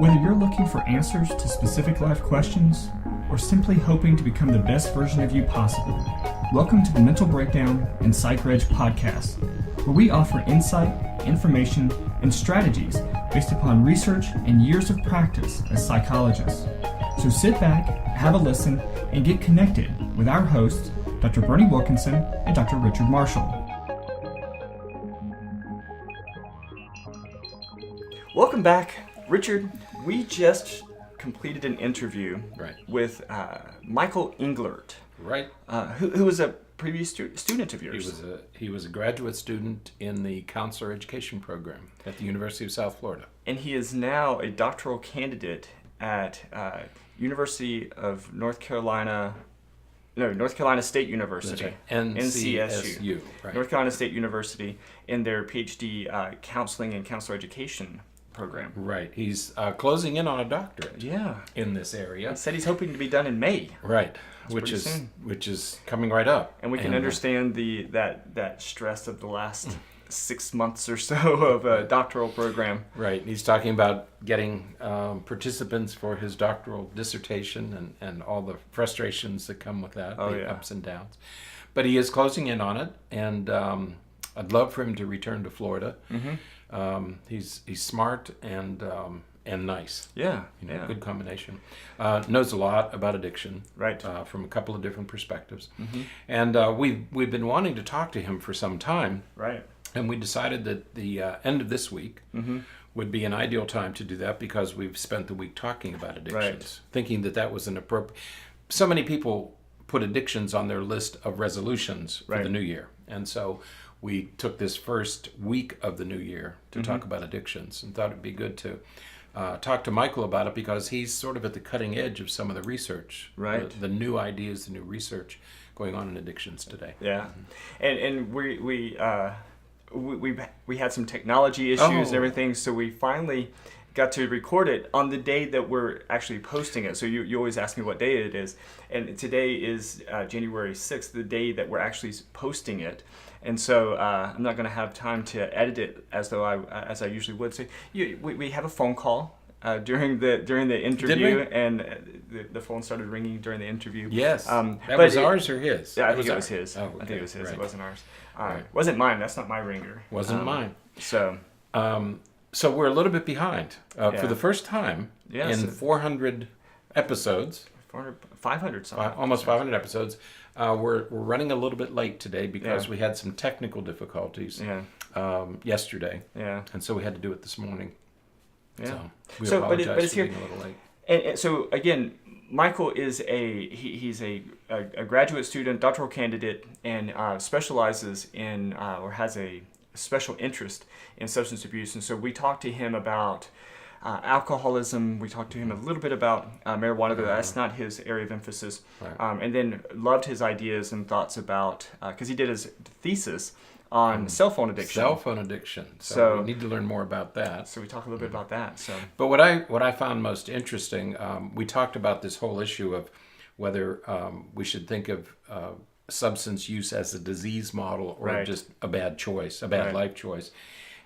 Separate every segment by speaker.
Speaker 1: Whether you're looking for answers to specific life questions or simply hoping to become the best version of you possible, welcome to the Mental Breakdown and Psychreg podcast, where we offer insight, information, and strategies based upon research and years of practice as psychologists. So sit back, have a listen, and get connected with our hosts, Dr. Berney Wilkinson and Dr. Richard Marshall. Welcome back. Richard, we just completed an interview with Michael Englert, who was a previous student of yours.
Speaker 2: He was a graduate student in the counselor education program at the University of South Florida.
Speaker 1: And he is now a doctoral candidate at University of North Carolina State University.
Speaker 2: Right. NCSU.
Speaker 1: Right. North Carolina State University in their Ph.D. counseling and counselor education program.
Speaker 2: Right. He's closing in on a doctorate.
Speaker 1: Yeah.
Speaker 2: In this area.
Speaker 1: He said he's hoping to be done in May.
Speaker 2: Right. Which is coming right up.
Speaker 1: And we can understand that stress of the last 6 months or so of a doctoral program.
Speaker 2: Right. He's talking about getting participants for his doctoral dissertation and all the frustrations that come with that, ups and downs. But he is closing in on it, and I'd love for him to return to Florida. Mm-hmm. He's smart and nice.
Speaker 1: Yeah,
Speaker 2: good combination. Knows a lot about addiction,
Speaker 1: right?
Speaker 2: From a couple of different perspectives,
Speaker 1: mm-hmm.
Speaker 2: and we've been wanting to talk to him for some time,
Speaker 1: right?
Speaker 2: And we decided that the end of this week
Speaker 1: mm-hmm.
Speaker 2: would be an ideal time to do that because we've spent the week talking about addictions,
Speaker 1: right.
Speaker 2: Thinking that was an appropriate. So many people put addictions on their list of resolutions for the new year, and so we took this first week of the new year to
Speaker 1: mm-hmm.
Speaker 2: talk about addictions, and thought it'd be good to talk to Michael about it because he's sort of at the cutting edge of some of the research,
Speaker 1: right?
Speaker 2: The new ideas, the new research going on in addictions today.
Speaker 1: Yeah, and we had some technology issues and everything, so we finally got to record it on the day that we're actually posting it. So you always ask me what day it is, and today is January 6th, the day that we're actually posting it. And so I'm not going to have time to edit it as I usually would. So we have a phone call during the interview, and the phone started ringing during the interview.
Speaker 2: Yes, that was ours or his?
Speaker 1: Yeah, I think it was his.
Speaker 2: Oh, okay.
Speaker 1: I think it was his.
Speaker 2: Right.
Speaker 1: It wasn't ours.
Speaker 2: Right.
Speaker 1: It wasn't mine. That's not my ringer.
Speaker 2: Wasn't mine.
Speaker 1: So
Speaker 2: we're a little bit behind for the first time in 400 episodes.
Speaker 1: 500 something.
Speaker 2: Almost 500 episodes. We're running a little bit late today because we had some technical difficulties yesterday.
Speaker 1: Yeah.
Speaker 2: And so we had to do it this morning.
Speaker 1: Yeah.
Speaker 2: So we apologize for being a little late.
Speaker 1: And so again, Michael is he's a graduate student, doctoral candidate, and specializes in or has a special interest in substance abuse. And so we talked to him about alcoholism. We talked to him a little bit about marijuana, but that's not his area of emphasis.
Speaker 2: Right.
Speaker 1: And then loved his ideas and thoughts about, because he did his thesis on cell phone addiction.
Speaker 2: Cell phone addiction. So we need to learn more about that.
Speaker 1: So we talk a little bit about that. So,
Speaker 2: but what I found most interesting, we talked about this whole issue of whether we should think of substance use as a disease model or just a bad choice, a bad life choice.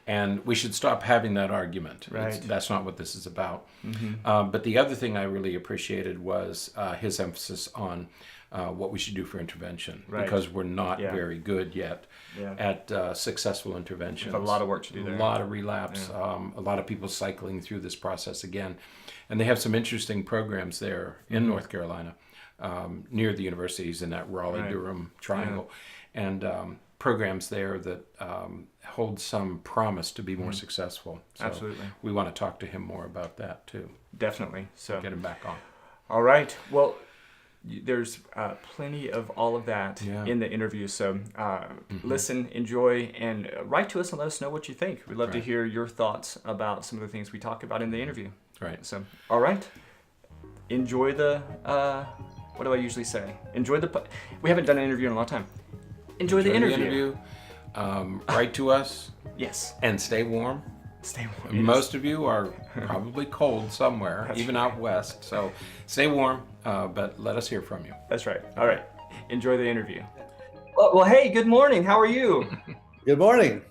Speaker 2: And we should stop having that argument.
Speaker 1: Right.
Speaker 2: That's not what this is about.
Speaker 1: Mm-hmm.
Speaker 2: But the other thing I really appreciated was his emphasis on what we should do for intervention.
Speaker 1: Right.
Speaker 2: Because we're not very good yet at successful interventions.
Speaker 1: A lot of work to do there.
Speaker 2: A lot of relapse. A lot of people cycling through this process again. And they have some interesting programs there in North Carolina, near the universities in that Raleigh-Durham triangle. Yeah. And programs there that hold some promise to be more successful. So
Speaker 1: absolutely.
Speaker 2: We want to talk to him more about that too.
Speaker 1: Definitely. So
Speaker 2: get him back on.
Speaker 1: All right. Well, there's plenty of all of that in the interview. So listen, enjoy, and write to us and let us know what you think. We'd love to hear your thoughts about some of the things we talk about in the interview.
Speaker 2: Right.
Speaker 1: So, all right. Enjoy the, what do I usually say? We haven't done an interview in a long time. Enjoy the interview.
Speaker 2: Write to us.
Speaker 1: Yes.
Speaker 2: And stay warm.
Speaker 1: Stay warm.
Speaker 2: Most of you are probably cold somewhere, even out west. So stay warm, but let us hear from you.
Speaker 1: That's right. All right. Enjoy the interview. Well, hey, good morning. How are you?
Speaker 3: Good morning.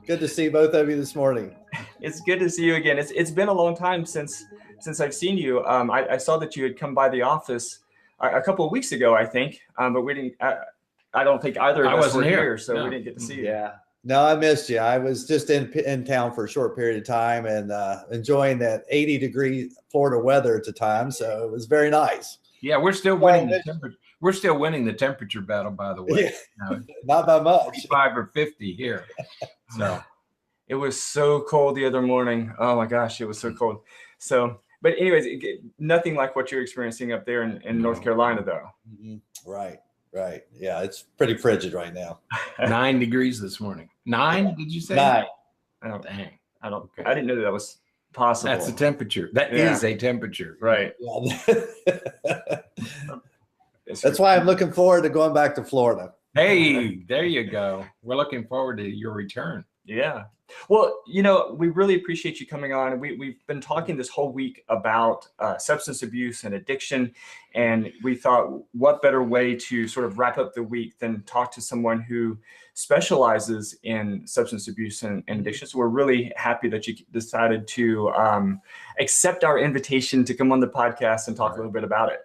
Speaker 3: Good to see both of you this morning.
Speaker 1: It's good to see you again. It's been a long time since since I've seen you. I saw that you had come by the office a couple of weeks ago, I think, but we didn't. I don't think either of us were here, so we didn't get to see you.
Speaker 3: Yeah. No, I missed you. I was just in town for a short period of time and enjoying that 80-degree Florida weather at the time. So it was very nice.
Speaker 2: Yeah, we're still winning the temperature. We're still winning the temperature battle, by the way.
Speaker 3: Yeah. Not by much.
Speaker 2: 45 or 50 here. So
Speaker 1: it was so cold the other morning. Oh my gosh, it was so cold. So, but anyways, nothing like what you're experiencing up there in North Carolina, though.
Speaker 3: Mm-hmm. Right. Yeah, it's pretty frigid right now.
Speaker 2: 9 degrees this morning. 9? Did you say?
Speaker 3: 9.
Speaker 2: Dang.
Speaker 1: I didn't know that was possible.
Speaker 2: That's a temperature. That is a temperature.
Speaker 1: Right.
Speaker 3: Yeah. That's why I'm looking forward to going back to Florida.
Speaker 2: Hey, there you go. We're looking forward to your return.
Speaker 1: Yeah. Well, we really appreciate you coming on. We've been talking this whole week about substance abuse and addiction, and we thought what better way to sort of wrap up the week than talk to someone who specializes in substance abuse and addiction. So we're really happy that you decided to accept our invitation to come on the podcast and talk a little bit about it.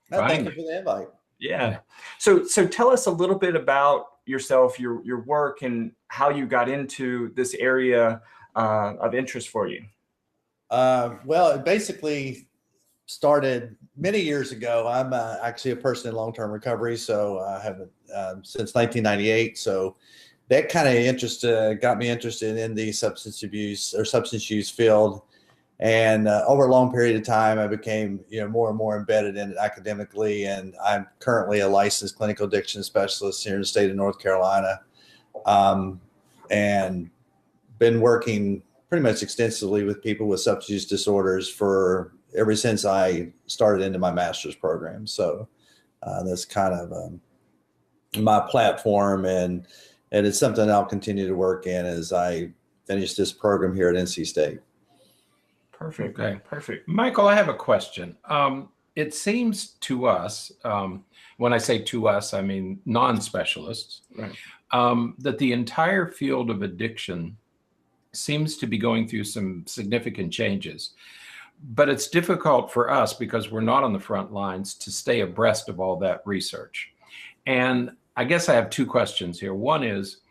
Speaker 3: Thank you for the invite.
Speaker 1: Yeah. So tell us a little bit about yourself, your work, and how you got into this area of interest for you.
Speaker 3: Well, it basically started many years ago. I'm actually a person in long-term recovery, so I have since 1998. So that kind of got me interested in the substance use field. And over a long period of time, I became, more and more embedded in it academically. And I'm currently a licensed clinical addiction specialist here in the state of North Carolina, and been working pretty much extensively with people with substance use disorders ever since I started into my master's program. So that's kind of my platform, and it's something I'll continue to work in as I finish this program here at NC State.
Speaker 1: Perfect.
Speaker 2: Okay.
Speaker 1: Perfect.
Speaker 2: Michael, I have a question. It seems to us, when I say to us, I mean non-specialists,
Speaker 1: right,
Speaker 2: that the entire field of addiction seems to be going through some significant changes. But it's difficult for us because we're not on the front lines to stay abreast of all that research. And I guess I have 2 questions here. One is,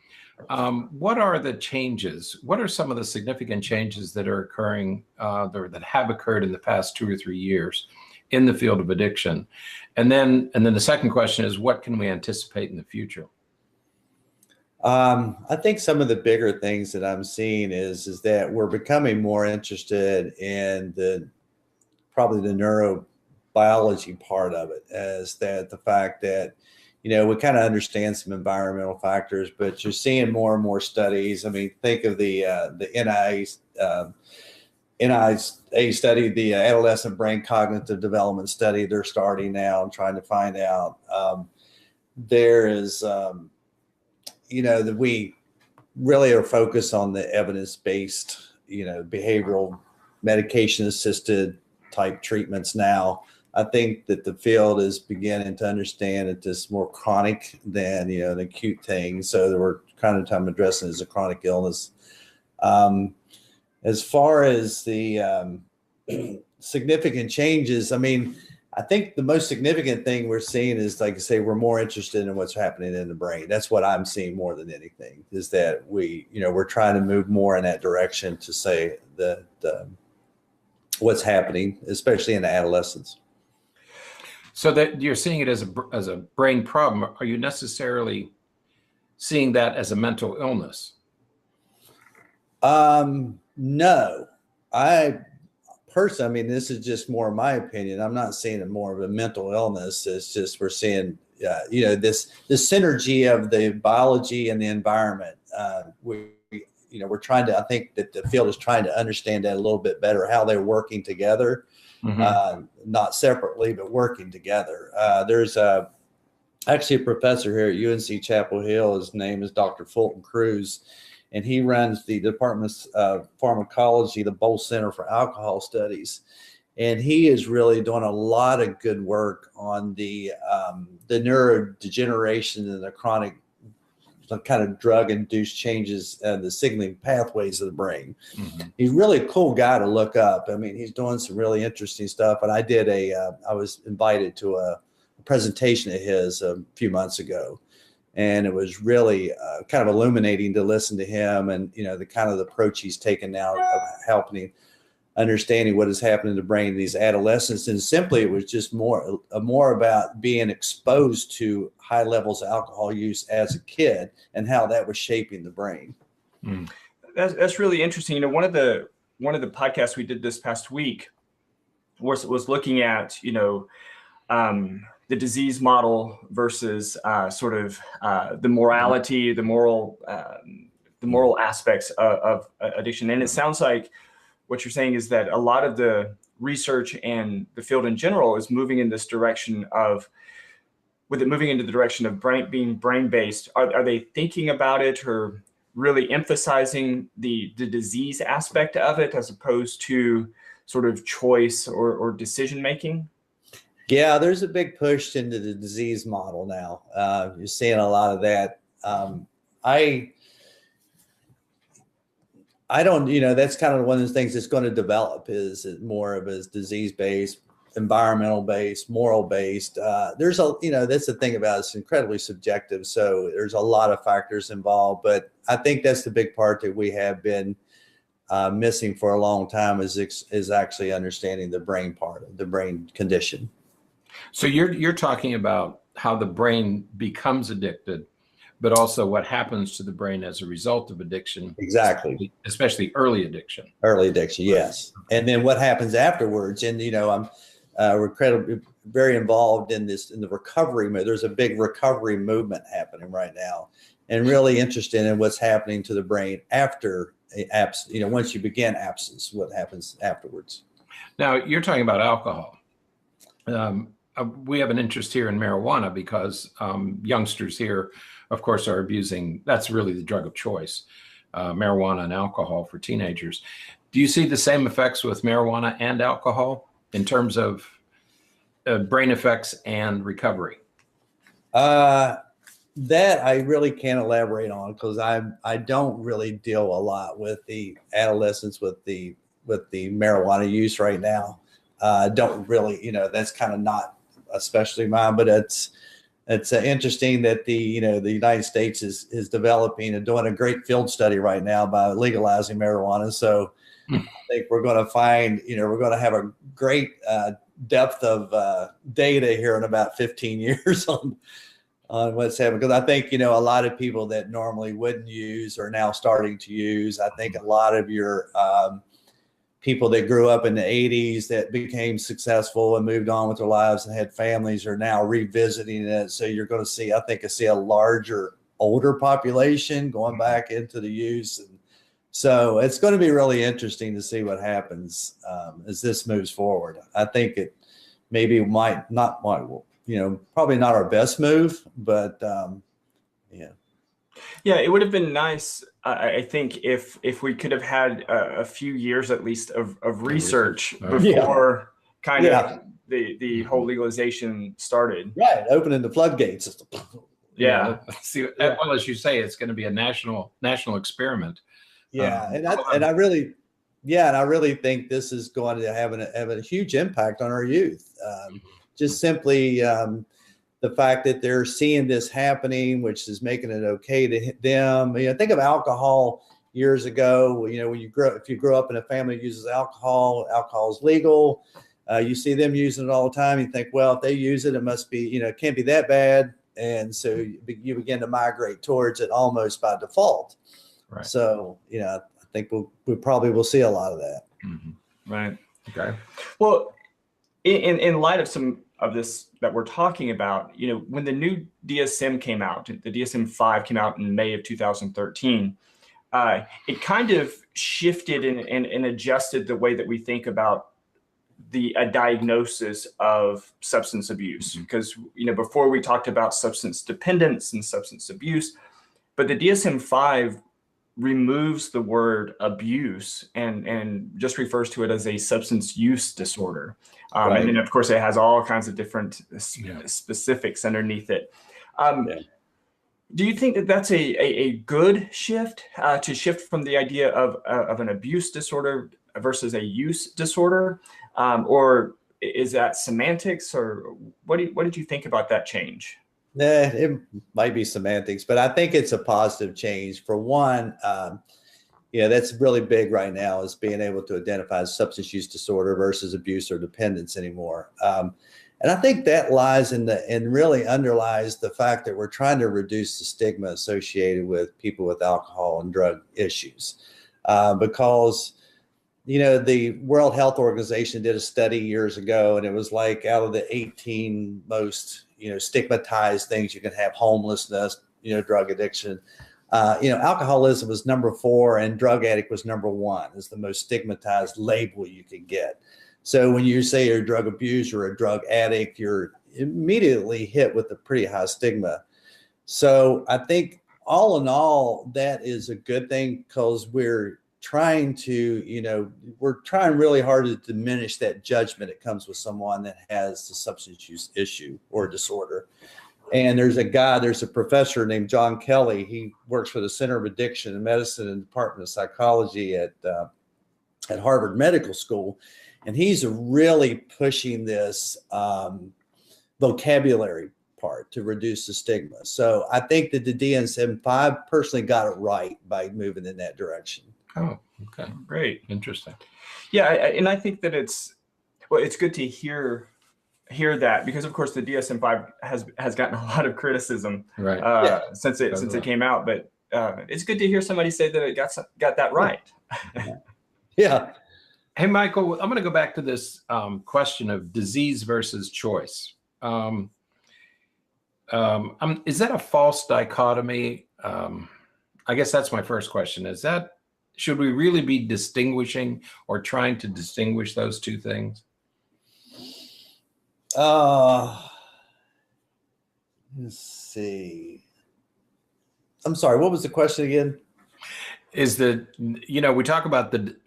Speaker 2: what are the changes? What are some of the significant changes that are occurring or that have occurred in the past 2 or 3 years in the field of addiction? And then the second question is, what can we anticipate in the future?
Speaker 3: I think some of the bigger things that I'm seeing is that we're becoming more interested in probably the neurobiology part of it, as that the fact that we kind of understand some environmental factors, but you're seeing more and more studies. I mean, think of the NIA study, the adolescent brain cognitive development study they're starting now and trying to find out. There is, that we really are focused on the evidence-based, behavioral medication-assisted type treatments now. I think that the field is beginning to understand that this is more chronic than, an acute thing. So that we're kind of time addressing it as a chronic illness. As far as the significant changes, I mean, I think the most significant thing we're seeing is, like I say, we're more interested in what's happening in the brain. That's what I'm seeing more than anything, is that we're trying to move more in that direction to say that what's happening, especially in adolescence.
Speaker 2: So that you're seeing it as a brain problem. Are you necessarily seeing that as a mental illness?
Speaker 3: No, I personally, this is just more my opinion. I'm not seeing it more of a mental illness. It's just we're seeing, this synergy of the biology and the environment. We're trying to. I think that the field is trying to understand that a little bit better, how they're working together. Mm-hmm. Not separately, but working together. There's actually a professor here at UNC Chapel Hill. His name is Dr. Fulton Cruz, and he runs the Department of Pharmacology, the Bowles Center for Alcohol Studies. And he is really doing a lot of good work on the neurodegeneration and the chronic some kind of drug-induced changes in the signaling pathways of the brain.
Speaker 2: Mm-hmm.
Speaker 3: He's really a cool guy to look up. I mean, he's doing some really interesting stuff. And I was invited to a presentation of his a few months ago. And it was really kind of illuminating to listen to him and, the kind of approach he's taken now of helping understanding what is happening in the brain in these adolescents. And simply, it was just more about being exposed to high levels of alcohol use as a kid and how that was shaping the brain.
Speaker 1: Mm. That's really interesting. One of the podcasts we did this past week was looking at, the disease model versus the morality, the moral aspects of addiction. And it sounds like what you're saying is that a lot of the research and the field in general is moving in this direction of, with it moving into the direction of being brain-based. Are they thinking about it or really emphasizing the disease aspect of it as opposed to sort of choice or decision-making?
Speaker 3: Yeah, there's a big push into the disease model now. You're seeing a lot of that. I don't, that's kind of one of the things that's going to develop is more of a disease-based, environmental-based, moral-based. There's that's the thing about it. It's incredibly subjective. So there's a lot of factors involved, but I think that's the big part that we have been missing for a long time is actually understanding the brain part of the brain condition.
Speaker 2: So you're talking about how the brain becomes addicted, but also what happens to the brain as a result of addiction.
Speaker 3: Exactly.
Speaker 2: Especially early addiction.
Speaker 3: Early addiction, yes. And then what happens afterwards. And, I'm incredibly very involved in the recovery. There's a big recovery movement happening right now and really interested in what's happening to the brain after once you begin abstinence, what happens afterwards.
Speaker 2: Now, you're talking about alcohol. We have an interest here in marijuana because youngsters here, of course, are abusing. That's really the drug of choice, marijuana and alcohol for teenagers. Do you see the same effects with marijuana and alcohol in terms of brain effects and recovery?
Speaker 3: That I really can't elaborate on because I don't really deal a lot with the adolescents with the marijuana use right now. Don't really, that's kind of not especially mine, but it's interesting that the United States is developing and doing a great field study right now by legalizing marijuana. So I think we're going to find, we're going to have a great depth of data here in about 15 years on what's happening. Because I think, a lot of people that normally wouldn't use are now starting to use. I think a lot of your people that grew up in the 80s that became successful and moved on with their lives and had families are now revisiting it. So you're going to see, I think, a larger, older population going back into the use. And so it's going to be really interesting to see what happens as this moves forward. I think it maybe probably not our best move, but yeah.
Speaker 1: Yeah, it would have been nice, I think, if we could have had a few years at least of research before the whole legalization started.
Speaker 3: Right, opening the floodgates.
Speaker 1: Yeah.
Speaker 2: See, well, as you say, it's going to be a national experiment.
Speaker 3: Yeah, and I really think this is going to have a huge impact on our youth. Just simply. The fact that they're seeing this happening, which is making it okay to hit them. Think of alcohol years ago. When if you grow up in a family that uses alcohol is legal. You see them using it all the time. You think, well, if they use it, it must be, it can't be that bad. And so you begin to migrate towards it almost by default.
Speaker 2: Right.
Speaker 3: So, I think we probably will see a lot of that.
Speaker 2: Mm-hmm.
Speaker 1: Right.
Speaker 2: Okay.
Speaker 1: Well, in light of some of this that we're talking about, when the new DSM came out, the DSM-5 came out in May of 2013, it kind of shifted and adjusted the way that we think about a diagnosis of substance abuse. Because, before we talked about substance dependence and substance abuse, but the DSM-5 removes the word abuse and just refers to it as a substance use disorder. Right. And then, of course, it has all kinds of different specifics underneath it. Do you think that that's a good shift, to shift from the idea of an abuse disorder versus a use disorder? Or is that semantics, or what did you think about that change?
Speaker 3: It might be semantics, but I think it's a positive change. For one, that's really big right now, is being able to identify substance use disorder versus abuse or dependence anymore. And I think that lies and really underlies the fact that we're trying to reduce the stigma associated with people with alcohol and drug issues. Because, the World Health Organization did a study years ago, and it was like, out of the 18 most, stigmatized things you can have, homelessness, drug addiction, alcoholism was number 4 and drug addict was number 1, is the most stigmatized label you can get. So when you say you're a drug abuser or a drug addict, you're immediately hit with a pretty high stigma. So I think all in all, that is a good thing, because we're trying really hard to diminish that judgment that comes with someone that has the substance use issue or disorder. And there's a professor named John Kelly. He works for the Center of Addiction and Medicine and Department of Psychology at Harvard Medical School. And he's really pushing this vocabulary part to reduce the stigma. So I think that the DSM-5 personally got it right by moving in that direction.
Speaker 2: Oh, okay.
Speaker 1: Great.
Speaker 2: Interesting.
Speaker 1: Yeah, and I think that it's good to hear that, because of course the DSM-5 has gotten a lot of criticism,
Speaker 2: right,
Speaker 1: since it came out, but it's good to hear somebody say that it got that right.
Speaker 3: Yeah.
Speaker 2: Hey, Michael, I'm going to go back to this question of disease versus choice. Is that a false dichotomy? I guess that's my first question. Should we really be distinguishing or trying to distinguish those two things?
Speaker 3: Let's see. I'm sorry, what was the question again?
Speaker 2: Is that, we talk about the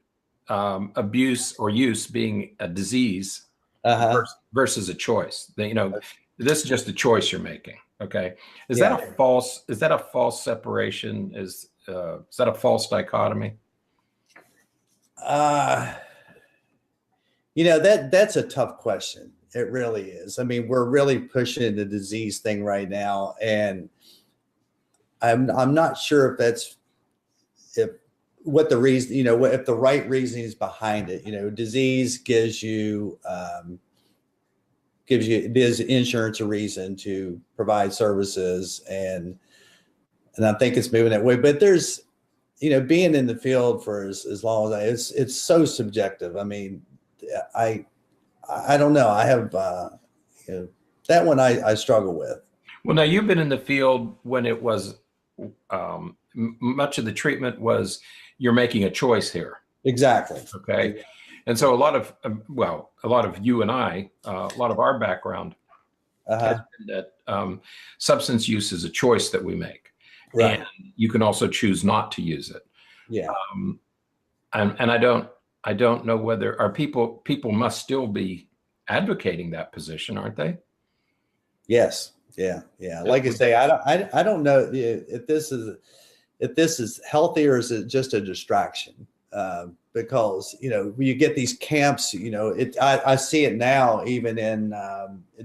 Speaker 2: abuse or use being a disease versus a choice. This is just a choice you're making. Okay. Is that a false separation? Is that a false dichotomy?
Speaker 3: That's a tough question. It really is. I mean, we're really pushing the disease thing right now, and I'm not sure if what the reason, if the right reasoning is behind it. Disease gives insurance a reason to provide services, and I think it's moving that way. But there's, being in the field for as long as it's so subjective. I mean, I don't know. I have that one I struggle with.
Speaker 2: Well, now you've been in the field when it was much of the treatment was you're making a choice here.
Speaker 3: Exactly.
Speaker 2: Okay. And so a lot of you and I, a lot of our background has been that substance use is a choice that we make.
Speaker 3: Right.
Speaker 2: And you can also choose not to use it.
Speaker 3: Yeah.
Speaker 2: And I don't know whether our people must still be advocating that position, aren't they?
Speaker 3: Yes. Yeah. Yeah. Like I say, I don't know if this is healthy or is it just a distraction? Because you get these camps. I see it now even in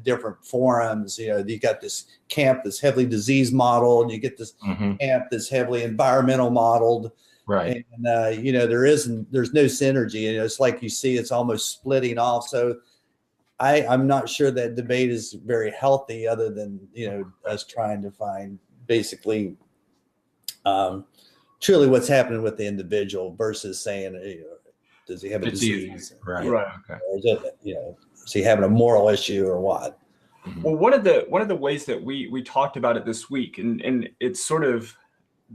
Speaker 3: different forums. You got this camp that's heavily disease modeled. You get this camp that's heavily environmental modeled.
Speaker 2: Right.
Speaker 3: And there's no synergy. It's like you see it's almost splitting off. So I'm not sure that debate is very healthy, other than us trying to find basically truly what's happening with the individual versus saying, does he have a disease?
Speaker 2: Right.
Speaker 1: Okay.
Speaker 3: Or is he having a moral issue or what?
Speaker 1: Well, one of the ways that we talked about it this week, and it's sort of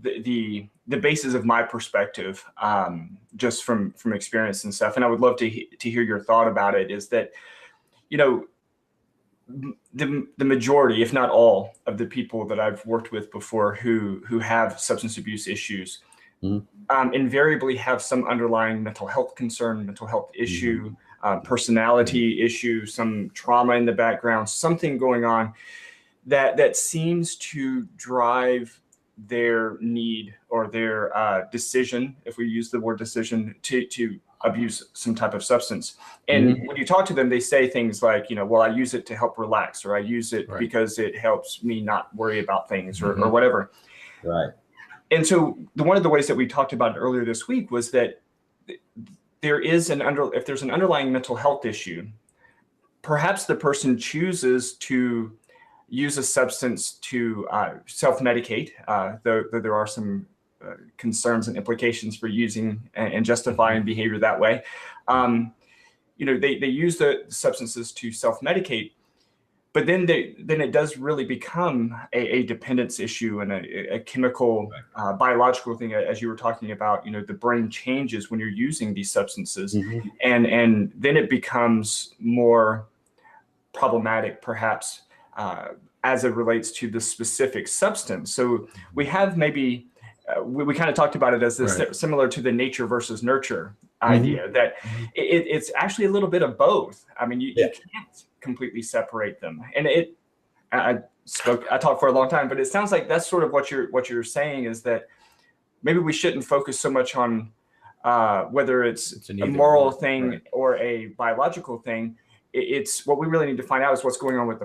Speaker 1: the basis of my perspective, just from experience and stuff, and I would love to hear your thought about it, is that the majority, if not all, of the people that I've worked with before who have substance abuse issues invariably have some underlying mental health concern, mental health issue, personality issue, some trauma in the background, something going on that seems to drive their need or their decision, if we use the word decision, to abuse some type of substance. And when you talk to them, they say things like, well, I use it to help relax, or I use it because it helps me not worry about things, or whatever.
Speaker 3: Right.
Speaker 1: And so one of the ways that we talked about it earlier this week was that there is if there's an underlying mental health issue, perhaps the person chooses to use a substance to self-medicate, though there are some concerns and implications for using and justifying behavior that way. They use the substances to self-medicate, but then it does really become a dependence issue and a chemical, biological thing, as you were talking about. The brain changes when you're using these substances, and then it becomes more problematic, perhaps, as it relates to the specific substance. So we have maybe, we kind of talked about it as this similar to the nature versus nurture idea, that it's actually a little bit of both. I mean, you can't completely separate them. And I talked for a long time, but it sounds like that's sort of what you're saying, is that maybe we shouldn't focus so much on whether it's a moral thing or a biological thing. It's what we really need to find out is what's going on with the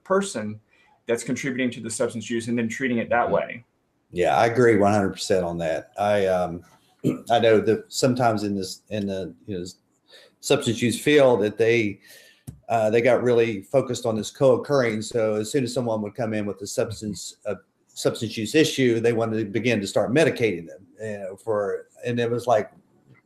Speaker 1: person that's contributing to the substance use, and then treating it that way.
Speaker 3: Yeah, I agree 100% on that. I know that sometimes in the substance use field that they got really focused on this co-occurring. So as soon as someone would come in with a substance use issue, they wanted to begin to start medicating them. And it was like,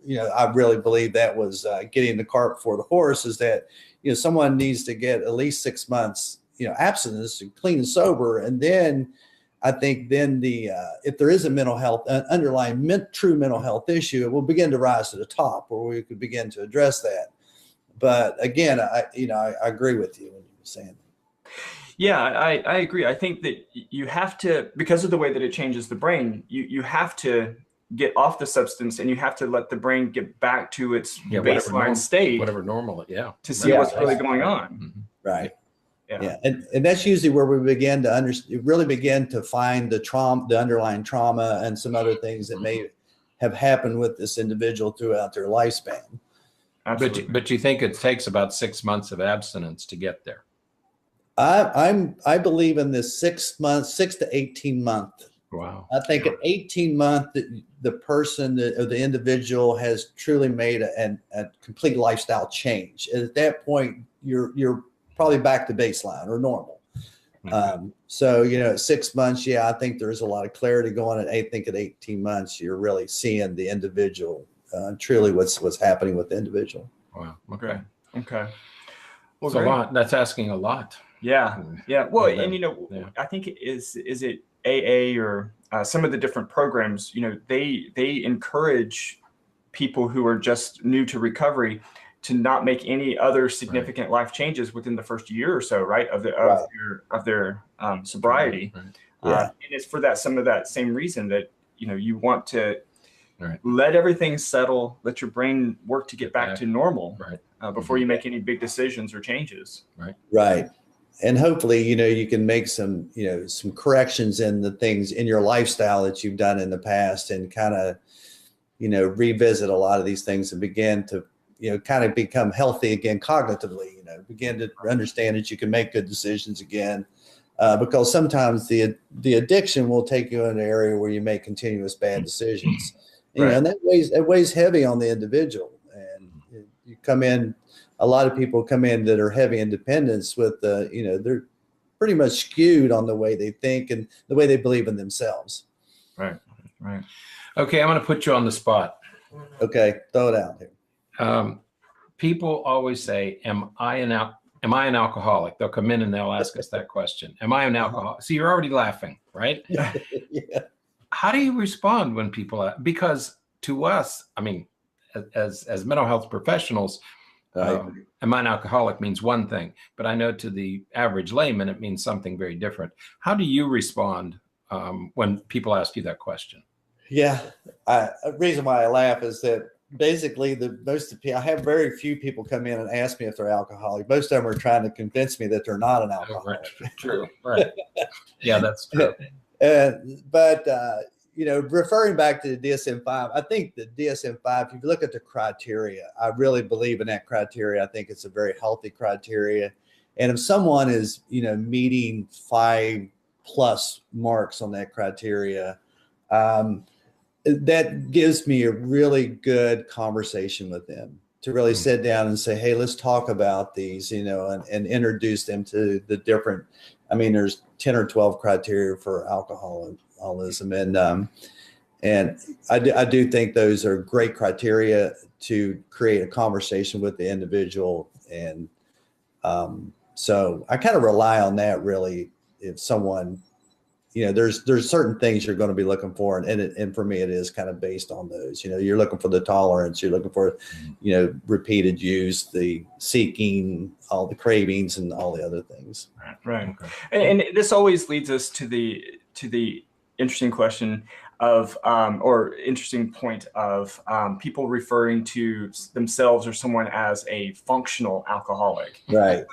Speaker 3: I really believe that was getting the cart before the horse. Is that someone needs to get at least 6 months abstinence and clean and sober, and then I think if there is a mental health, an underlying true mental health issue, it will begin to rise to the top, where we could begin to address that. But again, I agree with you when you're saying that.
Speaker 1: Yeah, I agree. I think that you have to, because of the way that it changes the brain, you have to get off the substance, and you have to let the brain get back to its baseline state,
Speaker 2: whatever normal,
Speaker 1: to see what's really going on.
Speaker 3: Right. Yeah. And that's usually where we begin to really begin to find the underlying trauma and some other things that may have happened with this individual throughout their lifespan.
Speaker 1: Absolutely.
Speaker 2: But you think it takes about 6 months of abstinence to get there?
Speaker 3: I believe in this 6 months, 6 to 18 month.
Speaker 2: Wow.
Speaker 3: I think at 18 months, the person or the individual has truly made a complete lifestyle change. And at that point, you're probably back to baseline or normal. So, at 6 months, I think there's a lot of clarity going. And I think at 18 months, you're really seeing the individual, truly what's happening with the individual.
Speaker 2: Wow.
Speaker 1: Okay.
Speaker 2: Well, it's a lot. That's asking a lot.
Speaker 1: Yeah. Well, and I think is it AA or some of the different programs, they encourage people who are just new to recovery to not make any other significant life changes within the first year or so, right, of their sobriety. And it's for some of that same reason that you want to let everything settle, let your brain work to get back to normal, before you make any big decisions or changes.
Speaker 3: Right. And hopefully, you can make some corrections in the things in your lifestyle that you've done in the past, and kind of, revisit a lot of these things and begin to, kind of become healthy again cognitively, begin to understand that you can make good decisions again, because sometimes the addiction will take you in an area where you make continuous bad decisions, and that weighs heavy on the individual. And you come in. A lot of people come in that are heavy in dependence with they're pretty much skewed on the way they think and the way they believe in themselves.
Speaker 1: Right.
Speaker 2: Okay, I'm going to put you on the spot.
Speaker 3: Okay, throw it out here.
Speaker 2: People always say, am I an alcoholic? They'll come in and they'll ask us that question. Am I an alcoholic? So you're already laughing, right?
Speaker 3: Yeah.
Speaker 2: How do you respond when people ask? Because to us, I mean, as mental health professionals, am I an alcoholic means one thing, but I know to the average layman, it means something very different. How do you respond when people ask you that question?
Speaker 3: Yeah. The reason why I laugh is that basically I have very few people come in and ask me if they're alcoholic. Most of them are trying to convince me that they're not an alcoholic.
Speaker 2: True. Right. Yeah, that's true.
Speaker 3: But referring back to the DSM-5, I think the DSM-5, if you look at the criteria, I really believe in that criteria. I think it's a very healthy criteria. And if someone is, meeting 5+ marks on that criteria, that gives me a really good conversation with them to really sit down and say, hey, let's talk about these, and introduce them to the different, there's 10 or 12 criteria for alcoholism. And I do think those are great criteria to create a conversation with the individual. And so I kind of rely on that really. If someone, there's certain things you're going to be looking for. And for me, it is kind of based on those, you're looking for the tolerance, you're looking for, repeated use, the seeking, all the cravings and all the other things.
Speaker 1: Right. Okay. And this always leads us to the interesting question of, or interesting point of people referring to themselves or someone as a functional alcoholic.
Speaker 3: Right.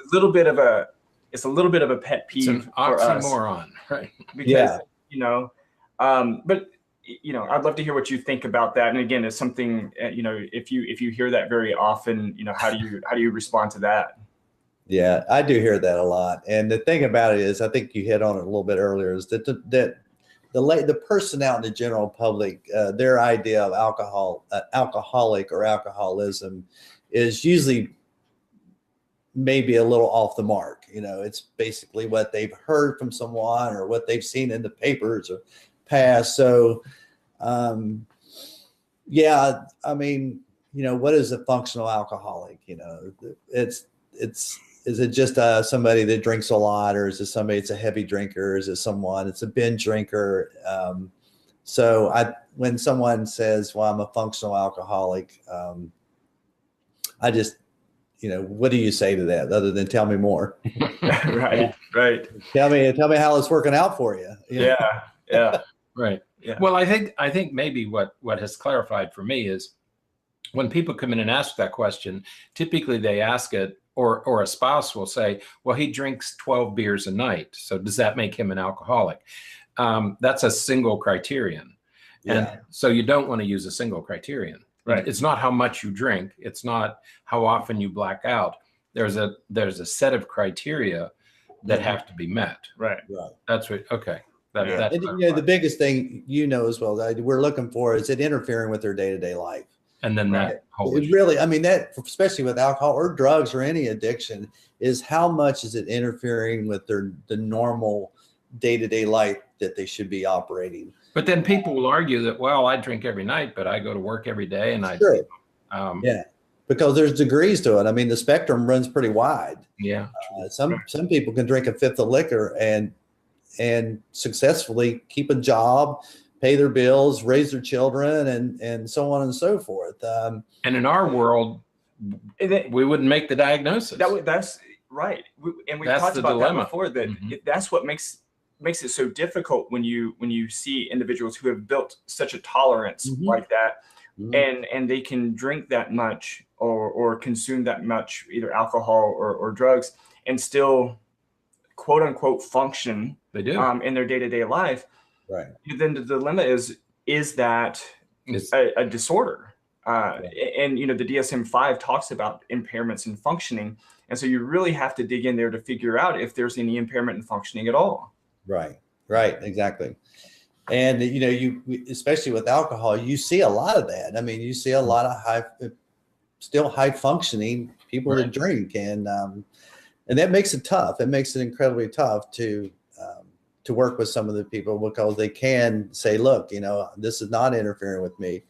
Speaker 1: It's a little bit of a pet peeve.
Speaker 2: It's an oxymoron, right?
Speaker 1: Because, but I'd love to hear what you think about that. And again, it's something, if you hear that very often, how do you respond to that?
Speaker 3: Yeah, I do hear that a lot. And the thing about it is, I think you hit on it a little bit earlier, is that the person out in the general public, their idea of alcoholic or alcoholism is usually maybe a little off the mark. It's basically what they've heard from someone or what they've seen in the papers or past. So, what is a functional alcoholic? Is it just somebody that drinks a lot, or is it somebody that's a heavy drinker? Is it someone that's a binge drinker? When someone says, well, I'm a functional alcoholic, I just, what do you say to that other than tell me more?
Speaker 1: Right.
Speaker 3: Tell me how it's working out for you.
Speaker 1: Yeah.
Speaker 2: Right.
Speaker 1: Yeah.
Speaker 2: Well, I think maybe what has clarified for me is when people come in and ask that question, typically they ask it, or a spouse will say, well, he drinks 12 beers a night, so does that make him an alcoholic? That's a single criterion.
Speaker 3: Yeah.
Speaker 2: And so you don't want to use a single criterion.
Speaker 1: Right.
Speaker 2: It's not how much you drink. It's not how often you black out. There's a set of criteria that have to be met.
Speaker 1: Right.
Speaker 2: That's what. Okay.
Speaker 3: The biggest thing as well that we're looking for is it interfering with their day-to-day life.
Speaker 2: And then that
Speaker 3: it really, that especially with alcohol or drugs or any addiction, is how much is it interfering with the normal day-to-day life that they should be operating.
Speaker 2: But then people will argue that, well, I drink every night, but I go to work every day, and
Speaker 3: because there's degrees to it. The spectrum runs pretty wide.
Speaker 2: Yeah.
Speaker 3: Some people can drink a fifth of liquor and successfully keep a job, pay their bills, raise their children, and so on and so forth. And
Speaker 2: in our world, we wouldn't make the diagnosis.
Speaker 1: That's right. We've talked about that before. That's what makes it so difficult when you see individuals who have built such a tolerance like that, and they can drink that much or consume that much either alcohol or drugs and still quote unquote function.
Speaker 2: They do
Speaker 1: in their day-to-day life.
Speaker 3: Right.
Speaker 1: Then the dilemma is that a disorder? And the DSM-5 talks about impairments in functioning, and so you really have to dig in there to figure out if there's any impairment in functioning at all.
Speaker 3: Right, exactly. And you especially with alcohol, you see a lot of that. You see a lot of high functioning people that drink, and that makes it tough. It makes it incredibly tough to work with some of the people, because they can say, look, this is not interfering with me.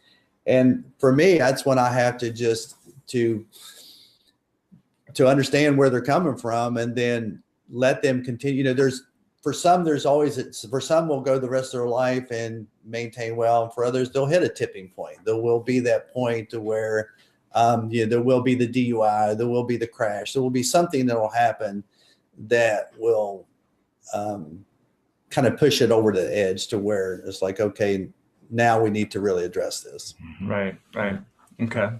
Speaker 3: And for me, that's when I have to just to understand where they're coming from, and then let them continue. For some will go the rest of their life and maintain well. And for others, they'll hit a tipping point. There will be that point to where, there will be the DUI, there will be the crash, there will be something that will happen that will kind of push it over to the edge to where it's like, okay, now we need to really address this.
Speaker 1: Right. Okay.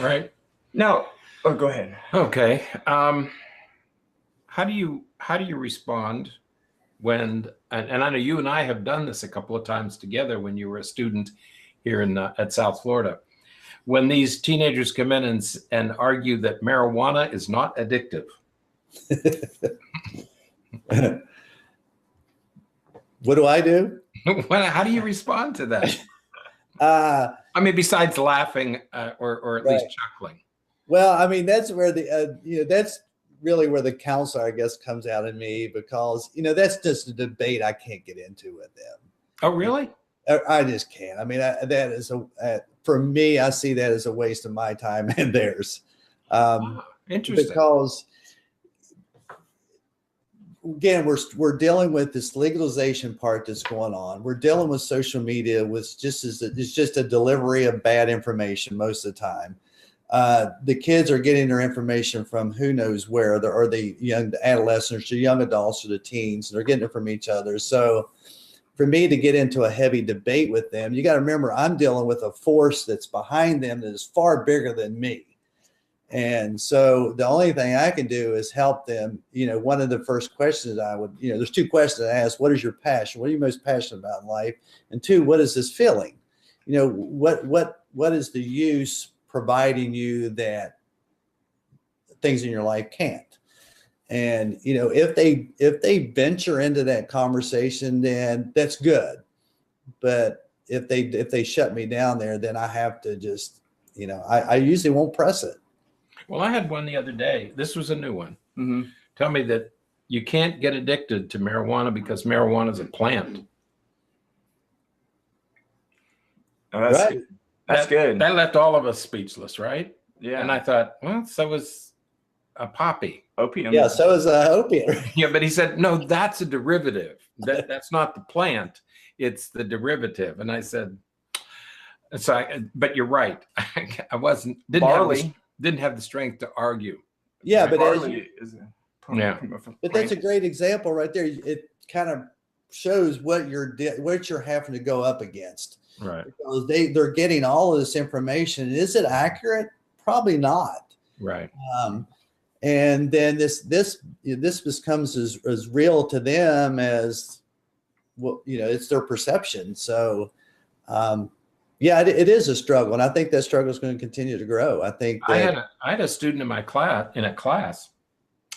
Speaker 2: Right.
Speaker 1: Now, oh, go ahead.
Speaker 2: Okay. How do you respond when, and I know you and I have done this a couple of times together when you were a student here at South Florida, when these teenagers come in and argue that marijuana is not addictive?
Speaker 3: What do I do?
Speaker 2: How do you respond to that? I mean, besides laughing or at least chuckling.
Speaker 3: Well, I mean, that's where that's really where the counselor, I guess, comes out in me, because, that's just a debate I can't get into with them.
Speaker 2: Oh, really?
Speaker 3: I just can't. I mean, that is for me, I see that as a waste of my time and theirs.
Speaker 2: Interesting.
Speaker 3: Because again, we're dealing with this legalization part that's going on. We're dealing with social media, which it's just a delivery of bad information most of the time. The kids are getting their information from who knows where, or the young adolescents, the young adults, or the teens. They're getting it from each other. So for me to get into a heavy debate with them, you got to remember, I'm dealing with a force that's behind them that is far bigger than me. And so the only thing I can do is help them. One of the first questions I would, there's two questions I ask. What is your passion? What are you most passionate about in life? And two, what is this feeling? What is the use providing you that things in your life can't? And, if they venture into that conversation, then that's good. But if they shut me down there, then I have to just, I usually won't press it.
Speaker 2: Well, I had one the other day. This was a new one.
Speaker 1: Mm-hmm.
Speaker 2: Tell me that you can't get addicted to marijuana because marijuana is a plant.
Speaker 1: Oh, that's
Speaker 3: Right.
Speaker 1: good. That's good.
Speaker 2: That left all of us speechless, right?
Speaker 1: Yeah.
Speaker 2: And I thought, well, so was a poppy.
Speaker 1: Opium.
Speaker 3: Yeah, so is opium.
Speaker 2: Yeah, but he said, no, that's a derivative. That's not the plant. It's the derivative. And I said, but you're right. I didn't have the strength to argue.
Speaker 3: Yeah, but
Speaker 2: But
Speaker 3: that's a great example right there. It kind of shows what you're having to go up against.
Speaker 2: Right.
Speaker 3: Because they're getting all of this information. Is it accurate? Probably not.
Speaker 2: Right.
Speaker 3: And then this becomes as real to them as, well, it's their perception. So, it is a struggle, and I think that struggle is going to continue to grow. I think that
Speaker 2: I had a student in a class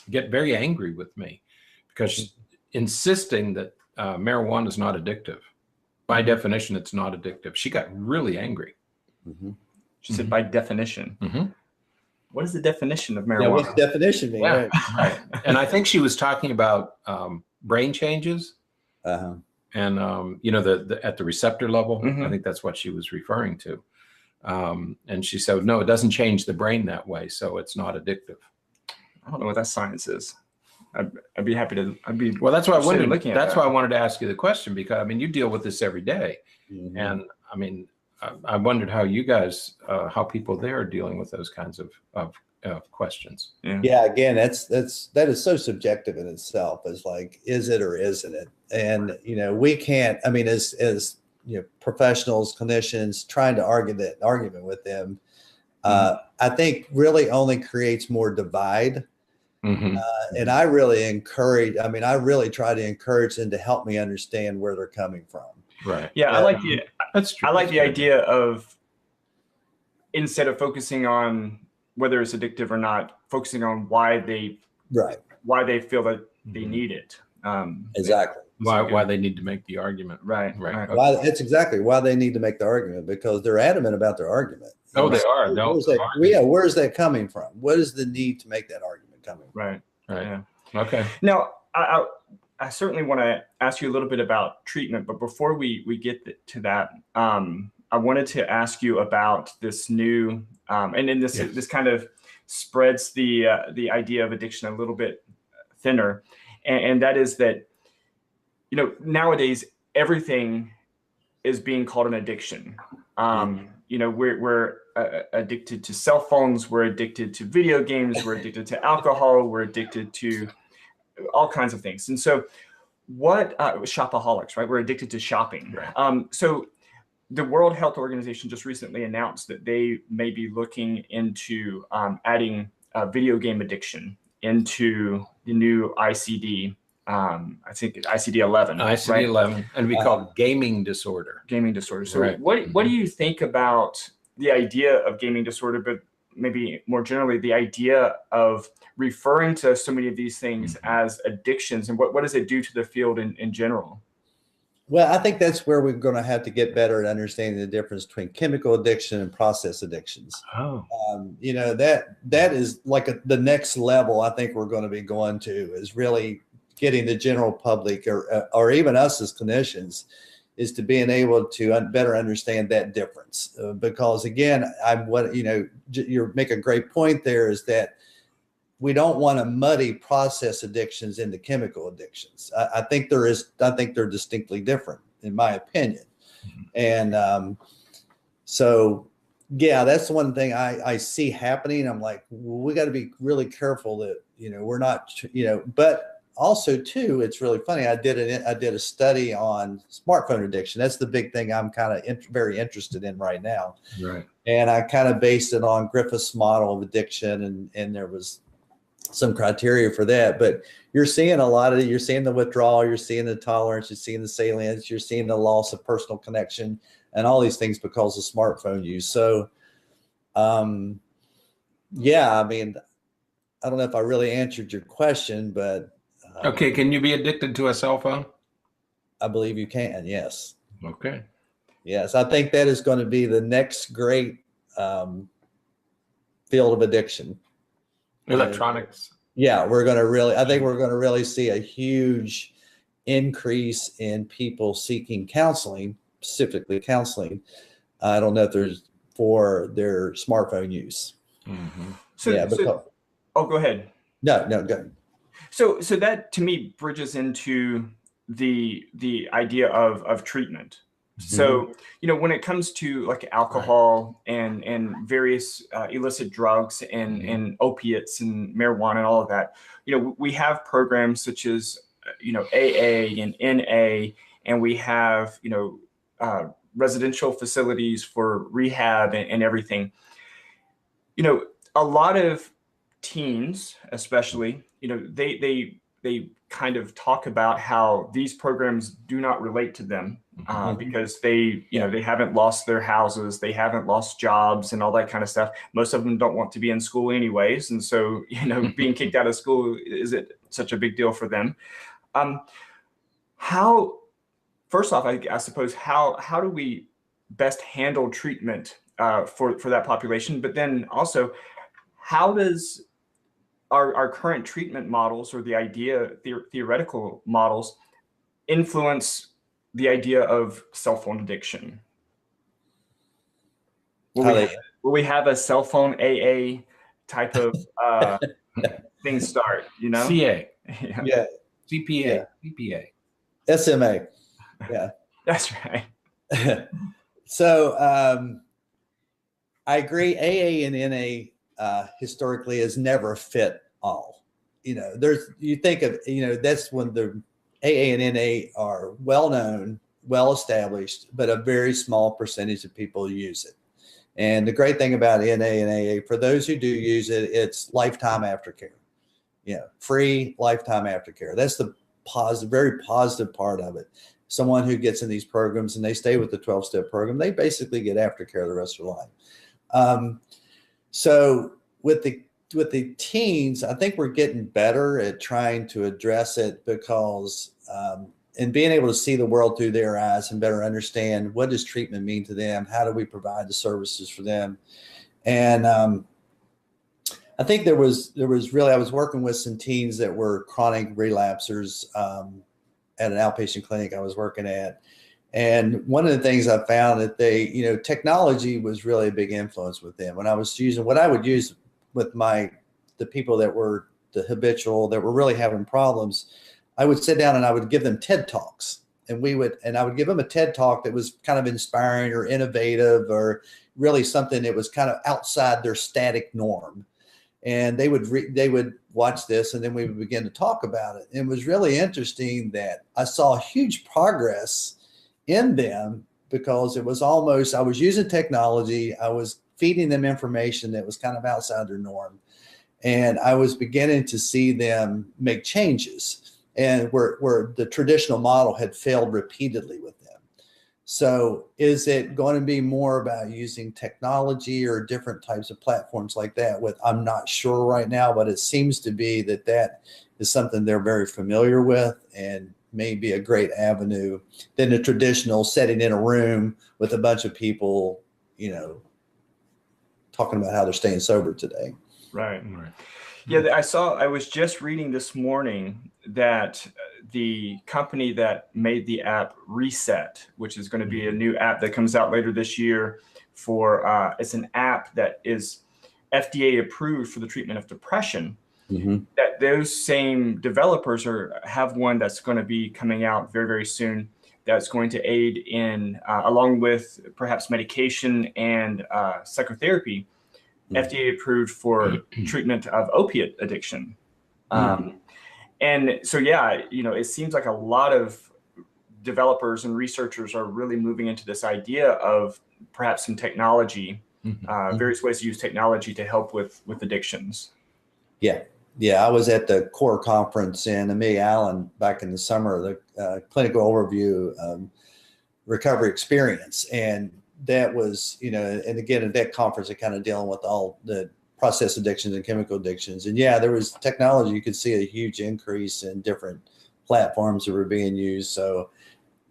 Speaker 2: get very angry with me because she's insisting that marijuana is not addictive. By definition, it's not addictive. She got really angry.
Speaker 3: Mm-hmm.
Speaker 1: She said, by definition.
Speaker 2: Mm-hmm.
Speaker 1: What is the definition of marijuana?
Speaker 3: Yeah, what's the definition mean?
Speaker 2: Yeah, right. And I think she was talking about brain changes.
Speaker 3: Uh-huh.
Speaker 2: And at the receptor level.
Speaker 1: Mm-hmm.
Speaker 2: I think that's what she was referring to. And she said, no, it doesn't change the brain that way, so it's not addictive.
Speaker 1: I don't know what that science is. I'd be happy to.
Speaker 2: Well, that's why I wanted.
Speaker 1: That's
Speaker 2: why I wanted to ask you the question, because I mean, you deal with this every day,
Speaker 3: Mm-hmm.
Speaker 2: and I mean, I wondered how you guys, how people there are dealing with those kinds of questions.
Speaker 3: Yeah. Again, that is so subjective in itself. It's like, is it or isn't it? And we can't. I mean, as professionals, clinicians, trying to argue that argument with them, I think really only creates more divide.
Speaker 2: Mm-hmm.
Speaker 3: And I really try to encourage them to help me understand where they're coming from.
Speaker 2: Right.
Speaker 1: Yeah, I like the.
Speaker 2: That's true.
Speaker 1: I like the idea of, instead of focusing on whether it's addictive or not, focusing on why they feel that they need it.
Speaker 3: Exactly.
Speaker 2: Why they need to make the argument.
Speaker 1: Right.
Speaker 2: Okay.
Speaker 3: It's exactly why they need to make the argument, because they're adamant about their argument.
Speaker 2: Oh, they are.
Speaker 3: Where is that coming from? What is the need to make that argument coming from?
Speaker 1: Right.
Speaker 2: Yeah. Okay.
Speaker 1: Now, I certainly want to ask you a little bit about treatment, but before we get to that, I wanted to ask you about this new, and then this kind of spreads the idea of addiction a little bit thinner, and that is that, nowadays everything is being called an addiction. We're addicted to cell phones, we're addicted to video games, we're addicted to alcohol, we're addicted to all kinds of things. And so shopaholics, right? We're addicted to shopping.
Speaker 2: Right.
Speaker 1: So the World Health Organization just recently announced that they may be looking into adding video game addiction into the new ICD. I think ICD-11.
Speaker 2: ICD-11,
Speaker 1: right?
Speaker 2: and we call it gaming disorder.
Speaker 1: Gaming disorder. So
Speaker 2: Right.
Speaker 1: what do you think about the idea of gaming disorder, but maybe more generally, the idea of referring to so many of these things as addictions, and what does it do to the field in general?
Speaker 3: Well, I think that's where we're going to have to get better at understanding the difference between chemical addiction and process addictions.
Speaker 2: Oh.
Speaker 3: You know, that is like the next level I think we're going to be going to, is really getting the general public or even us as clinicians, is to being able to better understand that difference. Because again, you make a great point there, is that we don't want to muddy process addictions into chemical addictions. I think they're distinctly different, in my opinion. And so, yeah, that's the one thing I see happening. I'm like, well, we got to be really careful that, we're not, but also too, it's really funny. I did a study on smartphone addiction. That's the big thing I'm kind of very interested in right now.
Speaker 2: Right.
Speaker 3: And I kind of based it on Griffith's model of addiction, and there was some criteria for that. But you're seeing a lot of it. You're seeing the withdrawal, you're seeing the tolerance, you're seeing the salience, you're seeing the loss of personal connection, and all these things because of smartphone use. So, yeah, I mean, I don't know if I really answered your question, but
Speaker 2: Okay, can you be addicted to a cell phone?
Speaker 3: I believe you can. Yes.
Speaker 2: Okay.
Speaker 3: Yes, I think that is going to be the next great field of addiction.
Speaker 2: Electronics.
Speaker 3: Yeah, I think we're going to really see a huge increase in people seeking counseling, specifically counseling. I don't know if there's for their smartphone use.
Speaker 2: Mm-hmm.
Speaker 1: Go ahead.
Speaker 3: No, go ahead.
Speaker 1: So that to me bridges into the idea of treatment. So, when it comes to like alcohol and various illicit drugs and opiates and marijuana and all of that, we have programs such as, AA and NA, and we have, residential facilities for rehab and everything. A lot of teens, especially, they kind of talk about how these programs do not relate to them because they haven't lost their houses, they haven't lost jobs and all that kind of stuff. Most of them don't want to be in school anyways. And so, being kicked out of school isn't such a big deal for them. First off, I suppose, how do we best handle treatment for that population? But then also, how does our current treatment models, or the theoretical models, influence the idea of cell phone addiction? Will we have a cell phone AA type of thing start?
Speaker 2: CA.
Speaker 3: Yeah.
Speaker 2: CPA. CPA.
Speaker 3: SMA. Yeah.
Speaker 1: That's right.
Speaker 3: So I agree. AA and NA historically has never fit all. You think of, that's when the AA and NA are well known, well established, but a very small percentage of people use it. And the great thing about NA and AA, for those who do use it, it's lifetime aftercare. Free lifetime aftercare. That's the very positive part of it. Someone who gets in these programs and they stay with the 12-step program, they basically get aftercare the rest of their life. So with the teens, I think we're getting better at trying to address it because and being able to see the world through their eyes and better understand, what does treatment mean to them? How do we provide the services for them? And I think there was really, I was working with some teens that were chronic relapsers at an outpatient clinic I was working at. And one of the things I found that technology was really a big influence with them. When I was using what I would use with the people that were the habitual, that were really having problems, I would sit down and I would give them TED Talks. And I would give them a TED Talk that was kind of inspiring or innovative, or really something that was kind of outside their static norm. And they would watch this, and then we would begin to talk about it. And it was really interesting that I saw huge progress in them because it was almost, I was using technology, I was feeding them information that was kind of outside their norm. And I was beginning to see them make changes, and where the traditional model had failed repeatedly with them. So is it going to be more about using technology or different types of platforms like that? I'm not sure right now, but it seems to be that is something they're very familiar with and may be a great avenue than the traditional setting in a room with a bunch of people, talking about how they're staying sober today.
Speaker 1: Right. Yeah, I was just reading this morning that the company that made the app Reset, which is going to be a new app that comes out later this year it's an app that is FDA approved for the treatment of depression. That those same developers have one that's going to be coming out very, very soon that's going to aid in, along with perhaps medication and psychotherapy, FDA approved for treatment of opiate addiction. And so, it seems like a lot of developers and researchers are really moving into this idea of perhaps some technology, various ways to use technology to help with addictions.
Speaker 3: Yeah, I was at the CORE conference in Amelia Island back in the summer, the clinical overview recovery experience. And that was, and again, at that conference, they're kind of dealing with all the process addictions and chemical addictions. And there was technology. You could see a huge increase in different platforms that were being used. So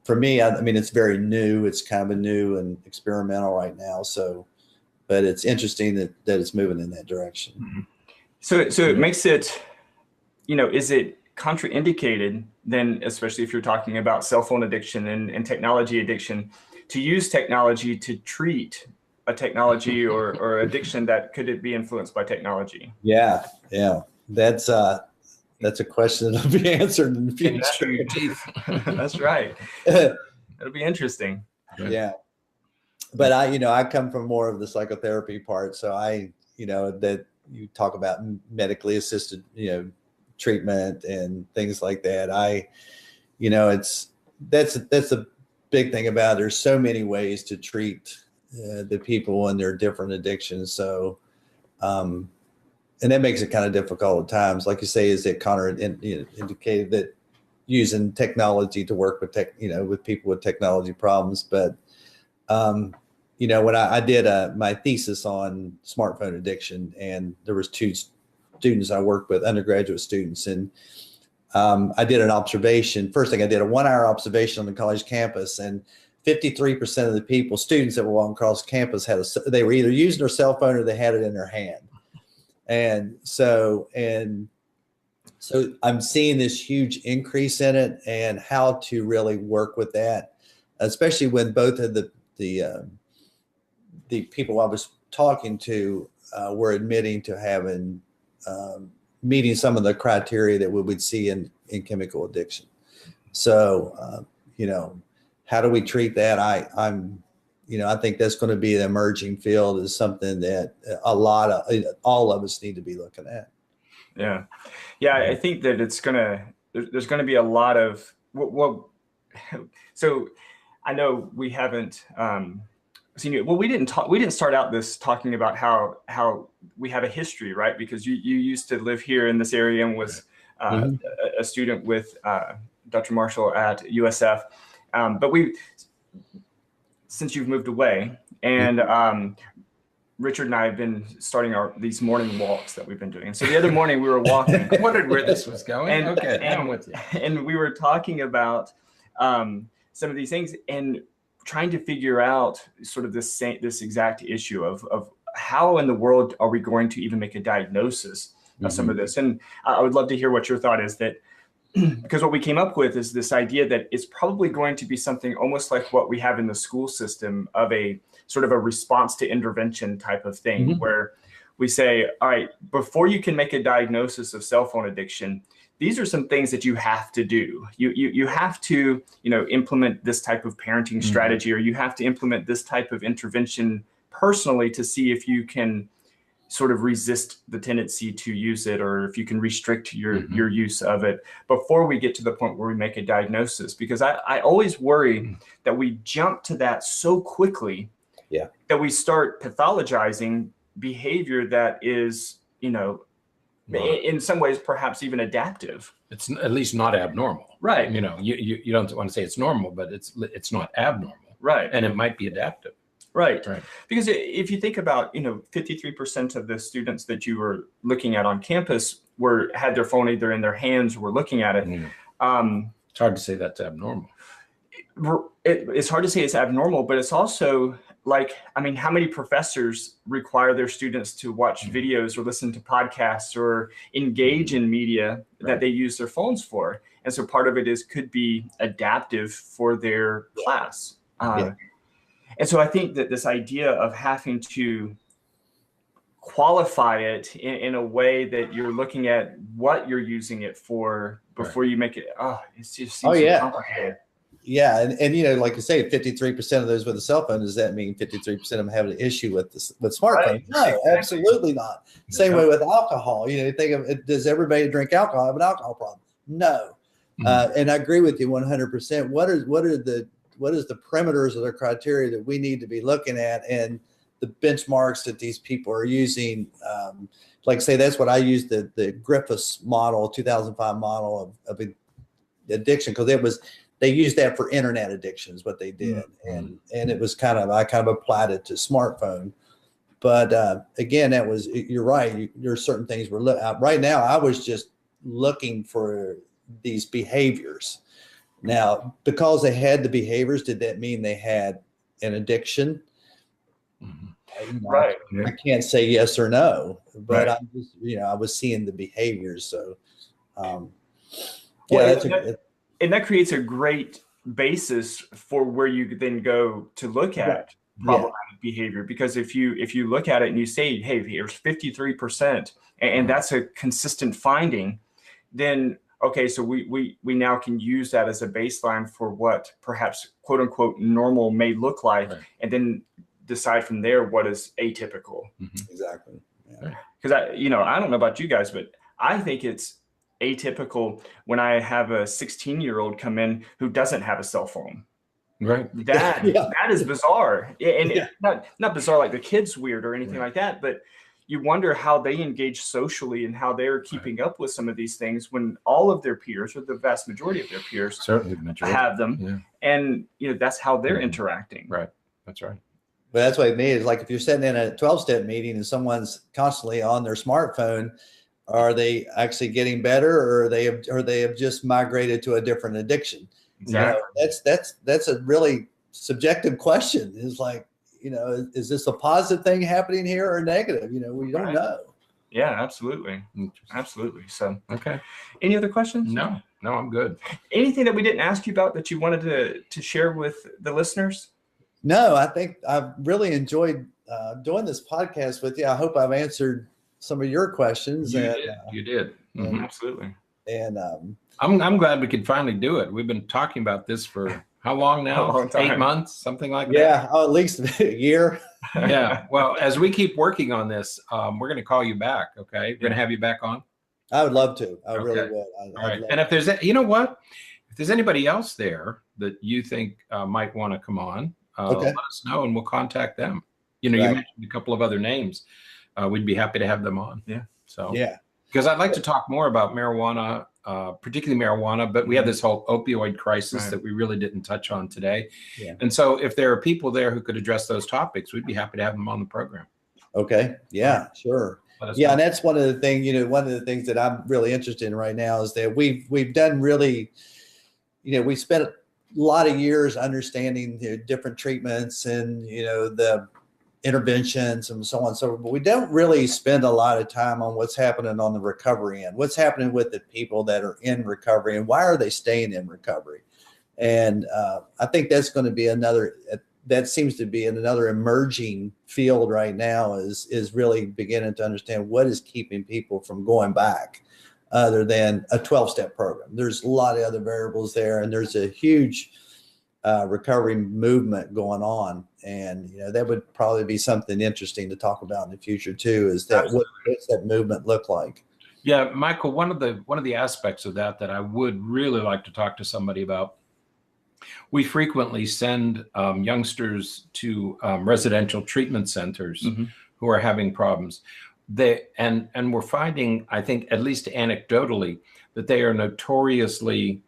Speaker 3: for me, I mean, it's very new. It's kind of a new and experimental right now. So, but it's interesting that it's moving in that direction.
Speaker 1: So it makes it, is it contraindicated then, especially if you're talking about cell phone addiction and technology addiction, to use technology to treat a technology or addiction that could be influenced by technology?
Speaker 3: Yeah. That's a question that'll be answered in the future.
Speaker 1: That's right. It'll be interesting.
Speaker 3: Yeah. But I come from more of the psychotherapy part. So that you talk about medically assisted, treatment and things like that. That's a big thing about it. There's so many ways to treat the people and their different addictions. So, and that makes it kind of difficult at times. Like you say, is it indicated that using technology to work with with people with technology problems? But, when I did my thesis on smartphone addiction, and there was 2 students I worked with, undergraduate students, and I did an observation. First thing I did a 1-hour observation on the college campus, and 53% of the students that were walking across campus they were either using their cell phone or they had it in their hand. And so I'm seeing this huge increase in it, and how to really work with that, especially when both of the people I was talking to were admitting to having meeting some of the criteria that we would see in chemical addiction. So, how do we treat that? I think that's going to be an emerging field, is something that all of us need to be looking at.
Speaker 1: Yeah. I think that there's going to be a lot of, so I know we haven't seen you. Well, we didn't start out this talking about how we have a history, right? Because you used to live here in this area and was a student with Dr. Marshall at USF. But since you've moved away, and Richard and I have been starting these morning walks that we've been doing. So the other morning we were walking.
Speaker 2: I wondered where this was going.
Speaker 1: I'm with you. And we were talking about some of these things and trying to figure out sort of this exact issue of how in the world are we going to even make a diagnosis of some of this. And I would love to hear what your thought is, that because what we came up with is this idea that it's probably going to be something almost like what we have in the school system, of a sort of a response to intervention type of thing, where we say, all right, before you can make a diagnosis of cell phone addiction, these are some things that you have to do. You have to, implement this type of parenting strategy, or you have to implement this type of intervention personally to see if you can sort of resist the tendency to use it, or if you can restrict your use of it before we get to the point where we make a diagnosis. Because I always worry that we jump to that so quickly that we start pathologizing behavior that is, in some ways perhaps even adaptive.
Speaker 2: It's at least not abnormal.
Speaker 1: Right.
Speaker 2: You don't want to say it's normal, but it's not abnormal.
Speaker 1: Right.
Speaker 2: And it might be adaptive.
Speaker 1: Right. Because if you think about, 53% of the students that you were looking at on campus had their phone either in their hands or were looking at it.
Speaker 2: It's hard to say that's abnormal.
Speaker 1: It's hard to say it's abnormal, but it's also how many professors require their students to watch videos or listen to podcasts or engage in media that they use their phones for? And so part of it could be adaptive for their class. And so I think that this idea of having to qualify it in a way that you're looking at what you're using it for before you make it, it just seems so complicated.
Speaker 3: Yeah, and like you say, 53% of those with a cell phone. Does that mean 53% of them have an issue with smartphones?
Speaker 1: Right.
Speaker 3: No, absolutely not. Same way with alcohol. You think of it, does everybody drink alcohol have an alcohol problem? No. And I agree with you 100%. What is the parameters of the criteria that we need to be looking at, and the benchmarks that these people are using? Like say, that's what I used the Griffiths model, 2005 model of addiction, because they used that for internet addiction is what they did. And it was I kind of applied it to smartphone. But again, you're right. There's certain things right now. I was just looking for these behaviors. Now, because they had the behaviors, did that mean they had an addiction?
Speaker 1: Right.
Speaker 3: I can't say yes or no, but I just, I was seeing the behaviors. So,
Speaker 1: and that creates a great basis for where you then go to look at problematic behavior. Because if you look at it and you say, hey, here's 53%, and that's a consistent finding, then okay, so we now can use that as a baseline for what perhaps quote unquote normal may look like, and then decide from there what is atypical.
Speaker 3: Exactly.
Speaker 1: Because I don't know about you guys, but I think it's atypical when I have a 16-year-old come in who doesn't have a cell phone.
Speaker 2: Right.
Speaker 1: That is bizarre. And not bizarre like the kid's weird or anything like that, but you wonder how they engage socially and how they're keeping up with some of these things when all of their peers, or the vast majority of their peers,
Speaker 2: certainly the majority,
Speaker 1: have them. And that's how they're interacting.
Speaker 2: Right. That's right.
Speaker 3: But that's what it means. Like if you're sitting in a 12-step meeting and someone's constantly on their smartphone, are they actually getting better, or they have just migrated to a different addiction?
Speaker 1: Exactly.
Speaker 3: That's a really subjective question. Is like, is this a positive thing happening here or negative? We don't know.
Speaker 1: Yeah, absolutely. Absolutely. So,
Speaker 2: okay.
Speaker 1: Any other questions?
Speaker 2: No, I'm good.
Speaker 1: Anything that we didn't ask you about that you wanted to share with the listeners?
Speaker 3: No, I think I've really enjoyed doing this podcast with you. I hope I've answered some of your questions.
Speaker 2: You did.
Speaker 1: Mm-hmm. Absolutely.
Speaker 3: And
Speaker 2: I'm glad we could finally do it. We've been talking about this for how long now?
Speaker 1: A long time.
Speaker 2: 8 months, something like that.
Speaker 3: Yeah, at least a year.
Speaker 2: Yeah. Well, as we keep working on this, we're going to call you back. Okay. We're going to have you back on.
Speaker 3: I would love to. I really would.
Speaker 2: All right. And if there's, if there's anybody else there that you think might want to come on, let us know and we'll contact them. You mentioned a couple of other names. We'd be happy to have them on.
Speaker 1: Yeah.
Speaker 2: So, because I'd like to talk more about marijuana, particularly marijuana, but we have this whole opioid crisis that we really didn't touch on today.
Speaker 3: Yeah.
Speaker 2: And so if there are people there who could address those topics, we'd be happy to have them on the program.
Speaker 3: Okay. Yeah, sure. Yeah. And that's one of the things that I'm really interested in right now is that we've done really, we spent a lot of years understanding the different treatments and, the interventions and so on. So but we don't really spend a lot of time on what's happening on the recovery end, what's happening with the people that are in recovery and why are they staying in recovery? And I think that's going to be that seems to be another emerging field right now is really beginning to understand what is keeping people from going back other than a 12-step program. There's a lot of other variables there, and there's a huge recovery movement going on. And, that would probably be something interesting to talk about in the future too, is that what's that movement look like?
Speaker 2: Yeah, Michael, one of the aspects of that I would really like to talk to somebody about, we frequently send youngsters to residential treatment centers who are having problems. And we're finding, I think, at least anecdotally, that they are notoriously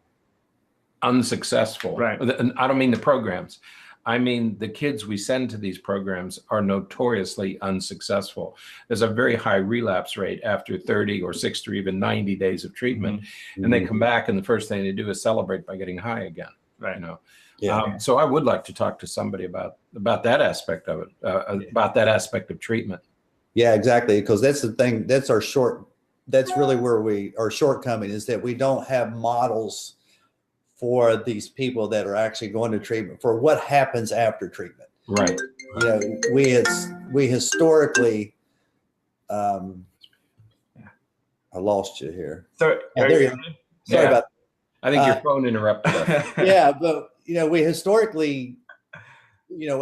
Speaker 2: unsuccessful.
Speaker 1: Right.
Speaker 2: And I don't mean the programs. I mean, the kids we send to these programs are notoriously unsuccessful. There's a very high relapse rate after 30 or 60 or even 90 days of treatment. And they come back and the first thing they do is celebrate by getting high again.
Speaker 1: Right.
Speaker 2: So I would like to talk to somebody about that aspect of it, about that aspect of treatment.
Speaker 3: Yeah, exactly. Because that's the thing. That's really where our shortcoming is, that we don't have models for these people that are actually going to treatment, for what happens after treatment.
Speaker 2: Right.
Speaker 3: We historically, I lost you here.
Speaker 1: So
Speaker 3: there you go. Sorry about that.
Speaker 2: I think your phone interrupted us.
Speaker 3: Yeah, but we historically,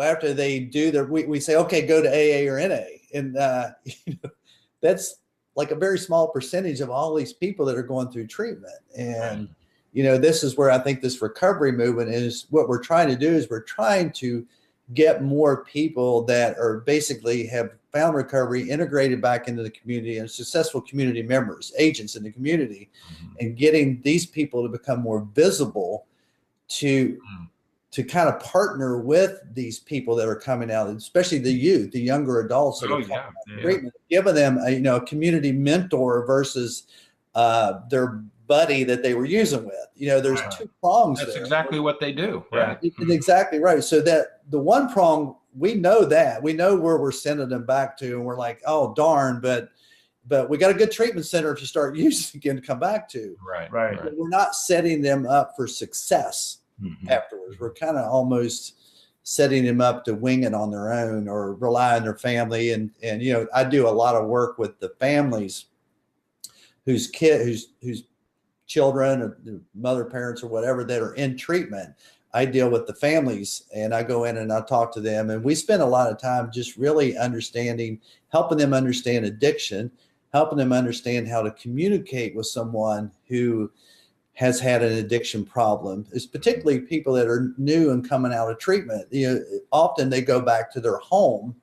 Speaker 3: after they do we say, okay, go to AA or NA, and that's like a very small percentage of all these people that are going through treatment. And this is where I think this recovery movement is. What we're trying to do is we're trying to get more people that are basically have found recovery, integrated back into the community, and successful community members, agents in the community, and getting these people to become more visible to kind of partner with these people that are coming out, especially the youth, the younger adults that are coming out of treatment, giving them a community mentor versus their buddy that they were using with. There's two prongs.
Speaker 2: That's
Speaker 3: there.
Speaker 2: exactly what they do.
Speaker 1: Right.
Speaker 3: Exactly right. So that the one prong, we know where we're sending them back to, and we're like, oh darn, but we got a good treatment center if you start using again to come back to.
Speaker 2: Right.
Speaker 3: But we're not setting them up for success afterwards. We're kind of almost setting them up to wing it on their own or rely on their family. And I do a lot of work with the families whose children or mother, parents, or whatever that are in treatment. I deal with the families, and I go in and I talk to them, and we spend a lot of time just really helping them understand addiction, helping them understand how to communicate with someone who has had an addiction problem. It's particularly people that are new and coming out of treatment. Often they go back to their home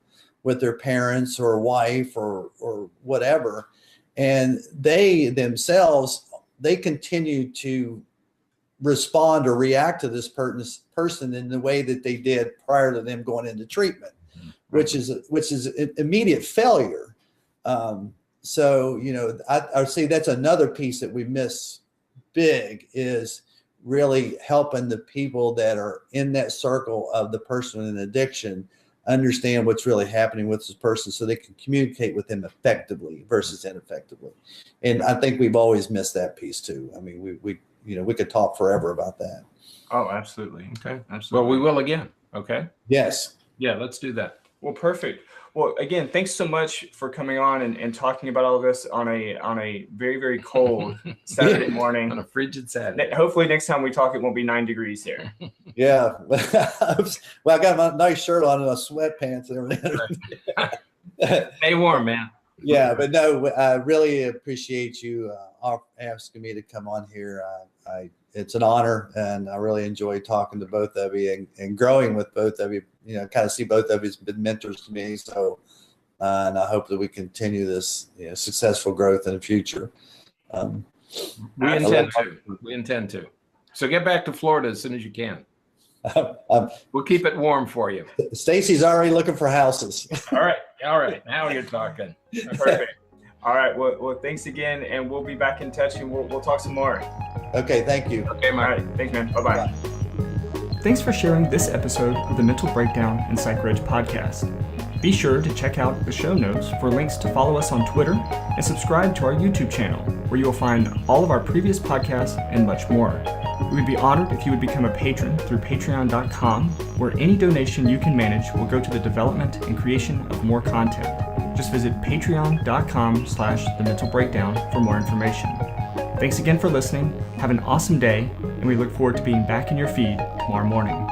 Speaker 3: with their parents or wife or whatever, and they themselves, they continue to respond or react to this person in the way that they did prior to them going into treatment, which is immediate failure. So I would say that's another piece that we miss big, is really helping the people that are in that circle of the person in addiction understand what's really happening with this person, so they can communicate with them effectively versus ineffectively. And I think we've always missed that piece too. I mean, we could talk forever about that.
Speaker 1: Oh, absolutely.
Speaker 2: Okay.
Speaker 1: Absolutely.
Speaker 2: Well, we will again. Okay.
Speaker 3: Yes.
Speaker 2: Yeah, let's do that.
Speaker 1: Well, perfect. Well, again, thanks so much for coming on and talking about all of this on a very, very cold Saturday morning.
Speaker 2: On a frigid Saturday.
Speaker 1: Hopefully next time we talk, it won't be 9 degrees here.
Speaker 3: Yeah. Well, I got my nice shirt on and my sweatpants and everything.
Speaker 2: Stay warm, man.
Speaker 3: Yeah, but no, I really appreciate you asking me to come on here. It's an honor, and I really enjoy talking to both of you and growing with both of you. Kind of see both of you as been mentors to me. So, and I hope that we continue this successful growth in the future.
Speaker 2: We intend to. So get back to Florida as soon as you can. We'll keep it warm for you.
Speaker 3: Stacy's already looking for houses.
Speaker 2: All right. Now you're talking.
Speaker 1: Perfect. All right. Well, thanks again, and we'll be back in touch, and we'll talk some more.
Speaker 3: Okay. Thank you.
Speaker 2: Okay, Mike.
Speaker 1: All right. Thanks, man. Bye-bye.
Speaker 3: Bye.
Speaker 1: Thanks for sharing this episode of the Mental Breakdown and Psychreg podcast. Be sure to check out the show notes for links to follow us on Twitter and subscribe to our YouTube channel, where you will find all of our previous podcasts and much more. We would be honored if you would become a patron through patreon.com, where any donation you can manage will go to the development and creation of more content. Just visit patreon.com/thementalbreakdown for more information. Thanks again for listening. Have an awesome day, and we look forward to being back in your feed tomorrow morning.